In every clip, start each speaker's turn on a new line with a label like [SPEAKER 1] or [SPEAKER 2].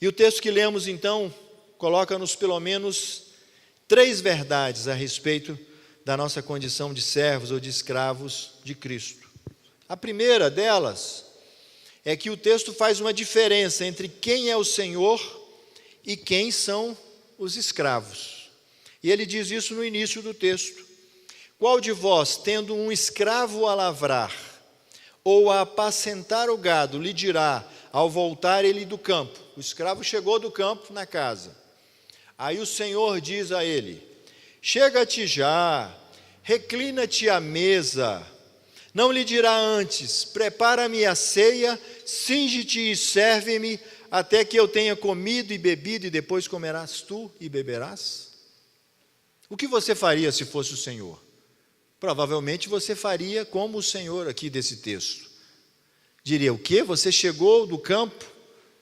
[SPEAKER 1] E o texto que lemos, então, coloca-nos pelo menos 3 verdades a respeito da nossa condição de servos ou de escravos de Cristo. A primeira delas é que o texto faz uma diferença entre quem é o Senhor e quem são os escravos. E ele diz isso no início do texto. Qual de vós, tendo um escravo a lavrar ou a apacentar o gado, lhe dirá, ao voltar ele do campo? O escravo chegou do campo na casa. Aí o Senhor diz a ele: chega-te já, reclina-te à mesa. Não lhe dirá antes: prepara-me a ceia, cinge-te e serve-me, até que eu tenha comido e bebido, e depois comerás tu e beberás? O que você faria se fosse o Senhor? Provavelmente você faria como o Senhor aqui desse texto. Diria: o quê? Você chegou do campo?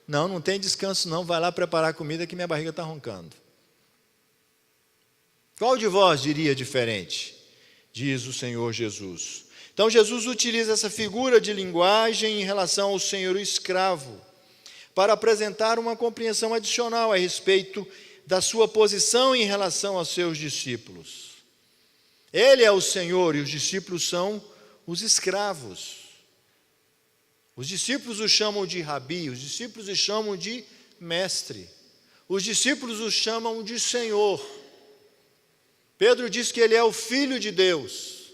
[SPEAKER 1] Não tem descanso não, vai lá preparar comida que minha barriga está roncando. Qual de vós diria diferente? Diz o Senhor Jesus. Então Jesus utiliza essa figura de linguagem em relação ao senhor escravo, para apresentar uma compreensão adicional a respeito da sua posição em relação aos seus discípulos. Ele é o Senhor e os discípulos são os escravos. Os discípulos o chamam de rabi, os discípulos o chamam de mestre, os discípulos o chamam de Senhor. Pedro diz que ele é o Filho de Deus.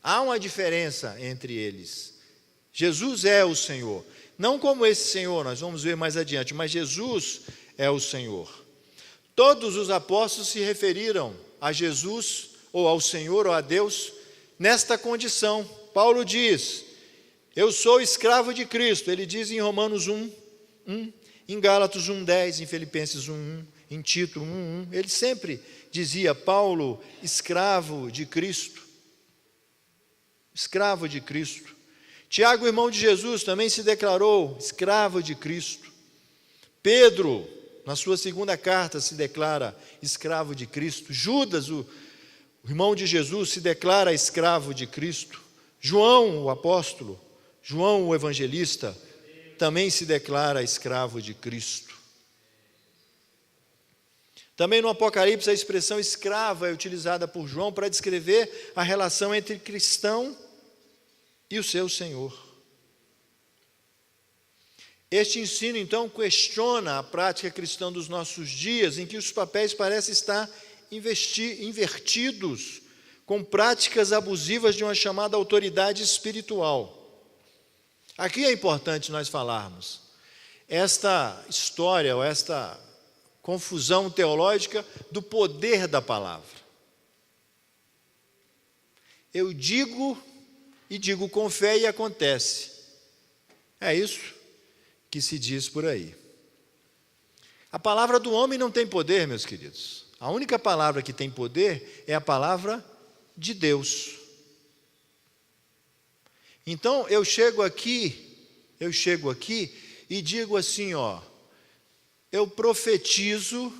[SPEAKER 1] Há uma diferença entre eles. Jesus é o Senhor. Não como esse Senhor, nós vamos ver mais adiante, mas Jesus é o Senhor. Todos os apóstolos se referiram a Jesus, ou ao Senhor, ou a Deus, nesta condição. Paulo diz: eu sou escravo de Cristo. Ele diz em Romanos 1:1, em Gálatas 1:10, em Filipenses 1:1, em Tito 1:1. Ele sempre dizia: Paulo, escravo de Cristo. Escravo de Cristo. Tiago, irmão de Jesus, também se declarou escravo de Cristo. Pedro, na sua segunda carta, se declara escravo de Cristo. Judas, o irmão de Jesus, se declara escravo de Cristo. João, o apóstolo, João, o evangelista, também se declara escravo de Cristo. Também no Apocalipse, a expressão escravo é utilizada por João para descrever a relação entre cristão e o seu Senhor. Este ensino, então, questiona a prática cristã dos nossos dias, em que os papéis parecem estar invertidos, com práticas abusivas de uma chamada autoridade espiritual. Aqui é importante nós falarmos. Esta história, ou esta confusão teológica do poder da palavra. Eu digo e digo com fé e acontece. É isso que se diz por aí. A palavra do homem não tem poder, meus queridos. A única palavra que tem poder é a palavra de Deus. Então eu chego aqui e digo assim, eu profetizo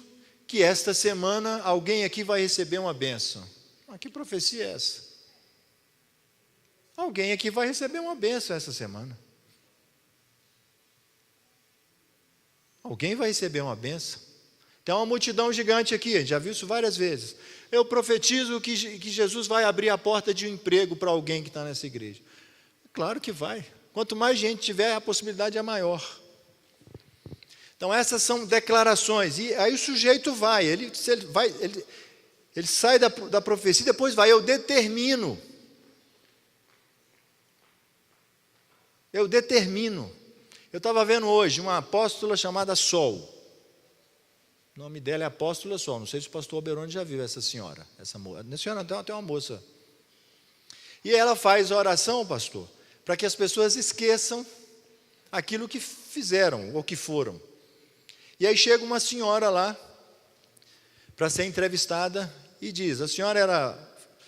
[SPEAKER 1] que esta semana alguém aqui vai receber uma bênção. Que profecia é essa? Alguém aqui vai receber uma bênção essa semana. Alguém vai receber uma bênção. Tem uma multidão gigante aqui, a gente já viu isso várias vezes. Eu profetizo que Jesus vai abrir a porta de um emprego para alguém que está nessa igreja. Claro que vai. Quanto mais gente tiver, a possibilidade é maior. Então essas são declarações. E aí o sujeito vai, ele sai da profecia, depois vai, eu determino. Eu estava vendo hoje uma apóstola chamada Sol. O nome dela é Apóstola Sol. Não sei se o pastor Alberoni já viu essa senhora. Essa senhora tem uma moça. E ela faz a oração, pastor, para que as pessoas esqueçam aquilo que fizeram ou que foram. E aí chega uma senhora lá para ser entrevistada e diz: a senhora era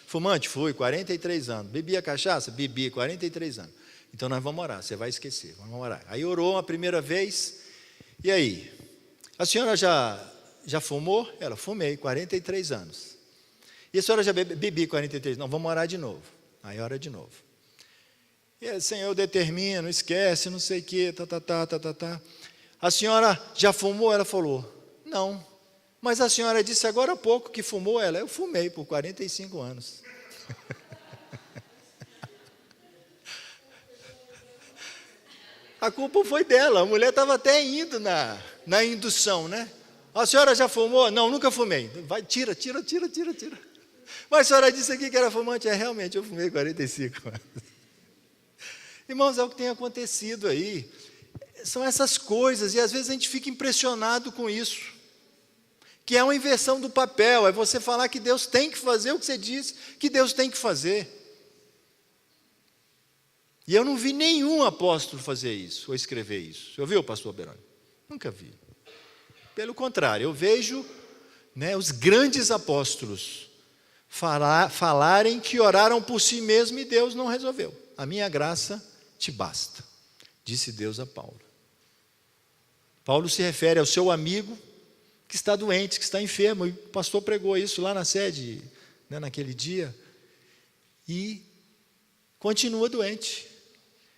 [SPEAKER 1] fumante? Fui, 43 anos. Bebia cachaça? Bebi, 43 anos. Então nós vamos orar, você vai esquecer, vamos orar. Aí orou uma primeira vez, e aí? A senhora já fumou? Ela, fumei, 43 anos. E a senhora já bebi 43? Não, vamos orar de novo. Aí ora de novo. E aí, Senhor, eu determino, esquece, não sei o quê, a senhora já fumou? Ela falou, não. Mas a senhora disse agora há pouco que fumou. Ela, eu fumei por 45 anos. A culpa foi dela, a mulher estava até indo na indução, né? A senhora já fumou? Não, nunca fumei. Vai, tira. Mas a senhora disse aqui que era fumante. Realmente, eu fumei 45 anos. Irmãos, é o que tem acontecido aí. São essas coisas, e às vezes a gente fica impressionado com isso. Que é uma inversão do papel, é você falar que Deus tem que fazer o que você diz que Deus tem que fazer. E eu não vi nenhum apóstolo fazer isso, ou escrever isso. Você ouviu, pastor Beroni? Nunca vi. Pelo contrário, eu vejo, os grandes apóstolos falarem que oraram por si mesmo e Deus não resolveu. A minha graça te basta, disse Deus a Paulo. Paulo se refere ao seu amigo que está doente, que está enfermo, e o pastor pregou isso lá na sede, naquele dia, e continua doente.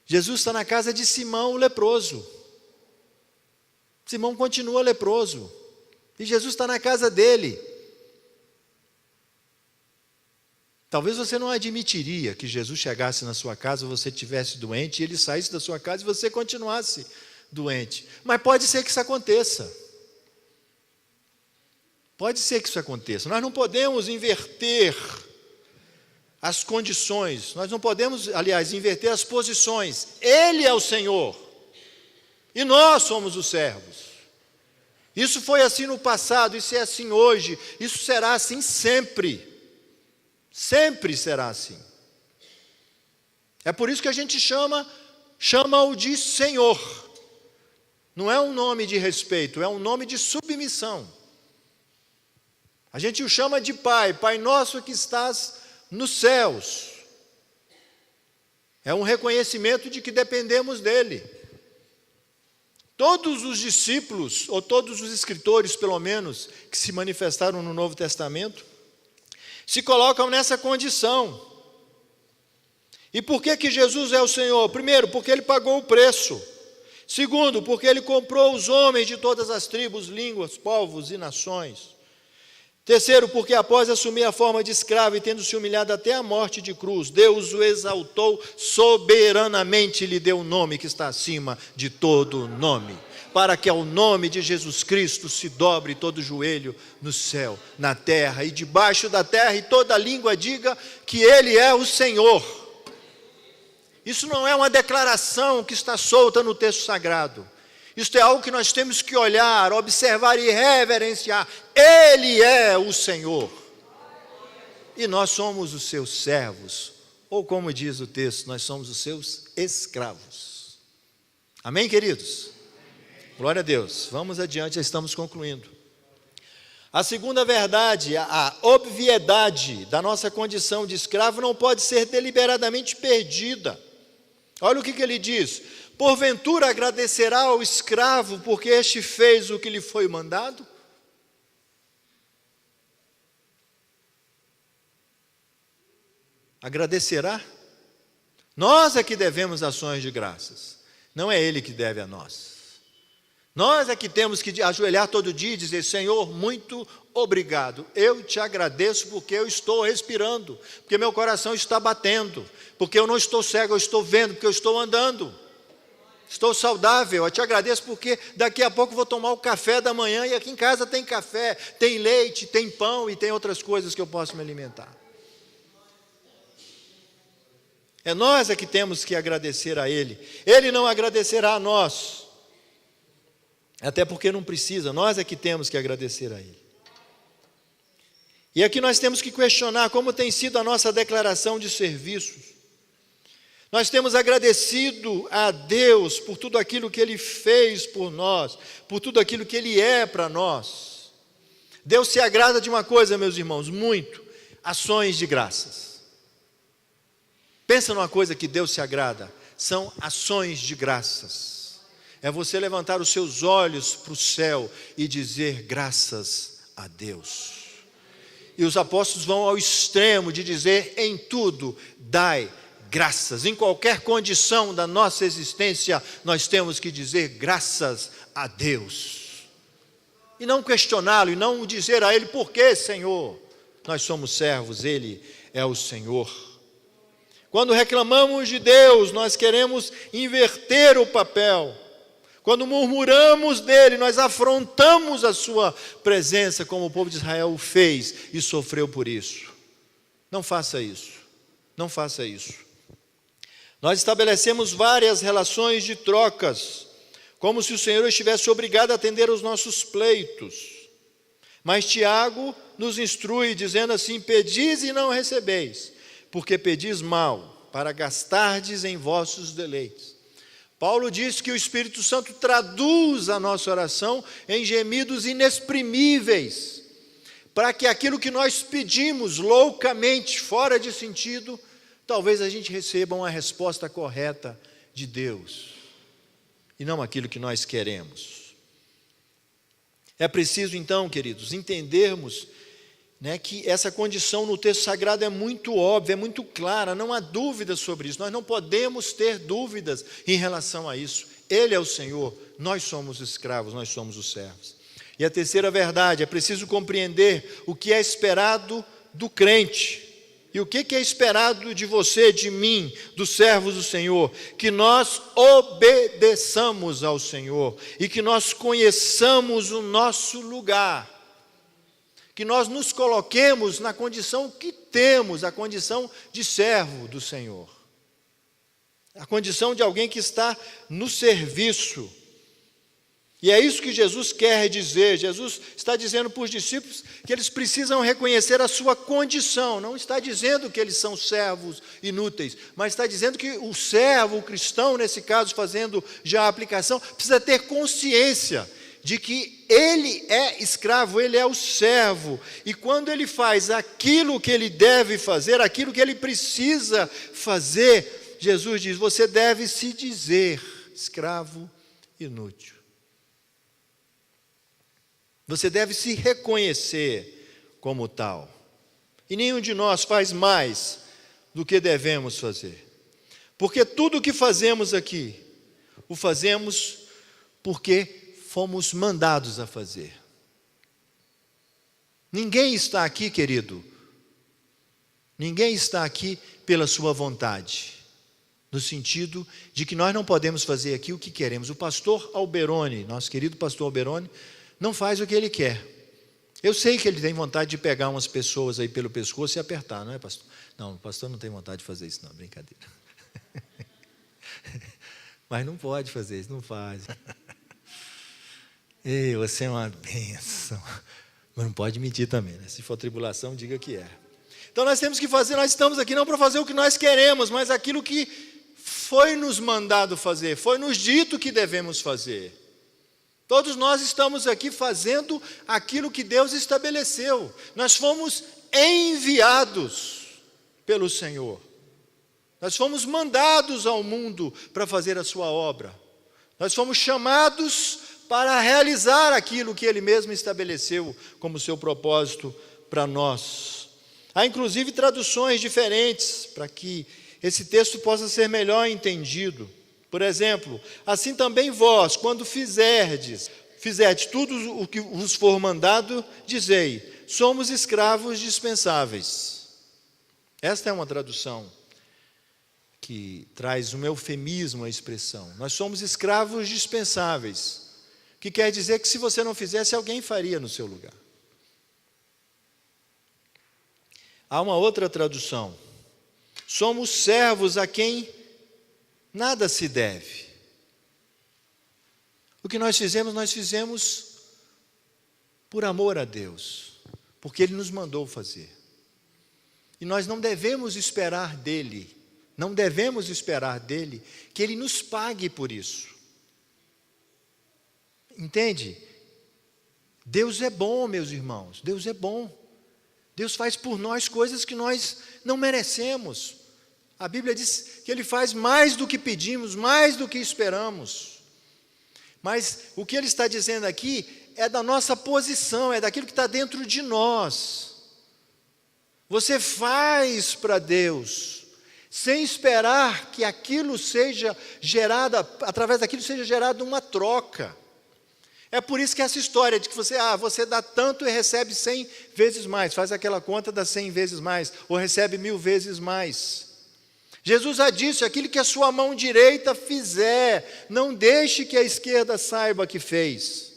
[SPEAKER 1] Jesus está na casa de Simão, o leproso. Simão continua leproso, e Jesus está na casa dele. Talvez você não admitiria que Jesus chegasse na sua casa, você estivesse doente, e ele saísse da sua casa e você continuasse doente. Mas pode ser que isso aconteça. Pode ser que isso aconteça. Nós não podemos inverter as condições, nós não podemos, aliás, inverter as posições. Ele é o Senhor, e nós somos os servos. Isso foi assim no passado, isso é assim hoje, isso será assim sempre. Sempre será assim. É por isso que a gente chama-o de Senhor. Não é um nome de respeito, é um nome de submissão. A gente o chama de Pai, Pai nosso que estás nos céus. É um reconhecimento de que dependemos dele. Todos os discípulos, ou todos os escritores, pelo menos, que se manifestaram no Novo Testamento, se colocam nessa condição. E por que Jesus é o Senhor? Primeiro, porque Ele pagou o preço. Segundo, porque Ele comprou os homens de todas as tribos, línguas, povos e nações. Terceiro, porque após assumir a forma de escravo e tendo se humilhado até a morte de cruz, Deus o exaltou soberanamente e lhe deu um nome que está acima de todo nome, para que ao nome de Jesus Cristo se dobre todo joelho no céu, na terra e debaixo da terra, e toda língua diga que Ele é o Senhor. Isso não é uma declaração que está solta no texto sagrado. Isto é algo que nós temos que olhar, observar e reverenciar. Ele é o Senhor. E nós somos os seus servos. Ou como diz o texto, nós somos os seus escravos. Amém, queridos? Glória a Deus. Vamos adiante, já estamos concluindo. A segunda verdade, a obviedade da nossa condição de escravo não pode ser deliberadamente perdida. Olha o que ele diz. Porventura agradecerá ao escravo porque este fez o que lhe foi mandado? Agradecerá? Nós é que devemos ações de graças, não é ele que deve a nós. Nós é que temos que ajoelhar todo dia e dizer: Senhor, muito obrigado, eu te agradeço porque eu estou respirando, porque meu coração está batendo, porque eu não estou cego, eu estou vendo, porque eu estou andando. Estou saudável, eu te agradeço porque daqui a pouco vou tomar o café da manhã e aqui em casa tem café, tem leite, tem pão e tem outras coisas que eu posso me alimentar. É nós é que temos que agradecer a Ele. Ele não agradecerá a nós, até porque não precisa, nós é que temos que agradecer a Ele. E aqui nós temos que questionar como tem sido a nossa declaração de serviços. Nós temos agradecido a Deus por tudo aquilo que Ele fez por nós, por tudo aquilo que Ele é para nós. Deus se agrada de uma coisa, meus irmãos, muito: ações de graças. Pensa numa coisa que Deus se agrada, são ações de graças. É você levantar os seus olhos para o céu e dizer graças a Deus. E os apóstolos vão ao extremo de dizer: em tudo dai graças. Em qualquer condição da nossa existência, nós temos que dizer graças a Deus. E não questioná-lo, e não dizer a Ele, por que, Senhor? Nós somos servos, Ele é o Senhor. Quando reclamamos de Deus, nós queremos inverter o papel. Quando murmuramos dele, nós afrontamos a sua presença, como o povo de Israel o fez e sofreu por isso. Não faça isso. Não faça isso. Nós estabelecemos várias relações de trocas, como se o Senhor estivesse obrigado a atender aos nossos pleitos. Mas Tiago nos instrui, dizendo assim: pedis e não recebeis, porque pedis mal, para gastardes em vossos deleites. Paulo diz que o Espírito Santo traduz a nossa oração em gemidos inexprimíveis, para que aquilo que nós pedimos loucamente, fora de sentido, talvez a gente receba uma resposta correta de Deus, e não aquilo que nós queremos. É preciso então, queridos, entendermos que essa condição no texto sagrado é muito óbvia, é muito clara, não há dúvida sobre isso. Nós não podemos ter dúvidas em relação a isso. Ele é o Senhor, nós somos escravos, nós somos os servos. E a terceira verdade, é preciso compreender o que é esperado do crente. E o que é esperado de você, de mim, dos servos do Senhor? Que nós obedeçamos ao Senhor e que nós conheçamos o nosso lugar. Que nós nos coloquemos na condição que temos, a condição de servo do Senhor. A condição de alguém que está no serviço. E é isso que Jesus quer dizer. Jesus está dizendo para os discípulos que eles precisam reconhecer a sua condição. Não está dizendo que eles são servos inúteis, mas está dizendo que o servo, o cristão, nesse caso, fazendo já a aplicação, precisa ter consciência de que ele é escravo, ele é o servo, e quando ele faz aquilo que ele deve fazer, aquilo que ele precisa fazer, Jesus diz: você deve se dizer escravo inútil. Você deve se reconhecer como tal. E nenhum de nós faz mais do que devemos fazer. Porque tudo o que fazemos aqui, o fazemos porque fomos mandados a fazer. Ninguém está aqui, querido, ninguém está aqui pela sua vontade, no sentido de que nós não podemos fazer aqui o que queremos. O pastor Alberoni, nosso querido pastor Alberoni, não faz o que ele quer. Eu sei que ele tem vontade de pegar umas pessoas aí pelo pescoço e apertar, não é, pastor? Não, o pastor não tem vontade de fazer isso, não, brincadeira. Mas não pode fazer isso, não faz. Ei, você é uma bênção. Mas não pode mentir também, né? Se for tribulação, diga que é. Então nós temos que fazer, nós estamos aqui não para fazer o que nós queremos, mas aquilo que foi nos mandado fazer, foi nos dito que devemos fazer. Todos nós estamos aqui fazendo aquilo que Deus estabeleceu. Nós fomos enviados pelo Senhor. Nós fomos mandados ao mundo para fazer a sua obra. Nós fomos chamados para realizar aquilo que Ele mesmo estabeleceu como seu propósito para nós. Há inclusive traduções diferentes para que esse texto possa ser melhor entendido. Por exemplo, assim também vós, quando fizerdes tudo o que vos for mandado, dizei: somos escravos dispensáveis. Esta é uma tradução que traz um eufemismo à expressão. Nós somos escravos dispensáveis, que quer dizer que se você não fizesse, alguém faria no seu lugar. Há uma outra tradução: somos servos a quem nada se deve. O que nós fizemos por amor a Deus, porque Ele nos mandou fazer. E nós não devemos esperar dEle, que Ele nos pague por isso. Entende? Deus é bom, meus irmãos, Deus é bom. Deus faz por nós coisas que nós não merecemos. A Bíblia diz que Ele faz mais do que pedimos, mais do que esperamos. Mas o que Ele está dizendo aqui é da nossa posição, é daquilo que está dentro de nós. Você faz para Deus, sem esperar que aquilo seja gerado, através daquilo seja gerada uma troca. É por isso que essa história de que você dá tanto e recebe 100 vezes mais, faz aquela conta, dá 100 vezes mais, ou recebe 1000 vezes mais. Jesus já disse: aquilo que a sua mão direita fizer, não deixe que a esquerda saiba que fez.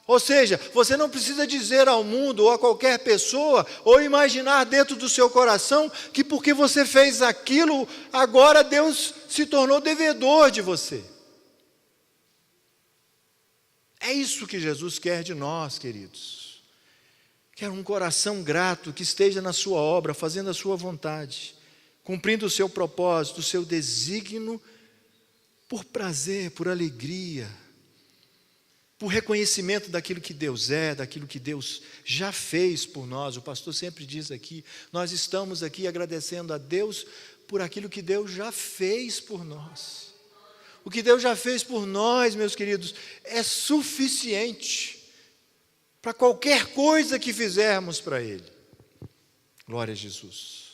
[SPEAKER 1] Ou seja, você não precisa dizer ao mundo ou a qualquer pessoa, ou imaginar dentro do seu coração, que porque você fez aquilo, agora Deus se tornou devedor de você. É isso que Jesus quer de nós, queridos. Quer um coração grato, que esteja na sua obra, fazendo a sua vontade, cumprindo o seu propósito, o seu desígnio, por prazer, por alegria, por reconhecimento daquilo que Deus é, daquilo que Deus já fez por nós. O pastor sempre diz aqui, nós estamos aqui agradecendo a Deus por aquilo que Deus já fez por nós. O que Deus já fez por nós, meus queridos, é suficiente para qualquer coisa que fizermos para Ele. Glória a Jesus.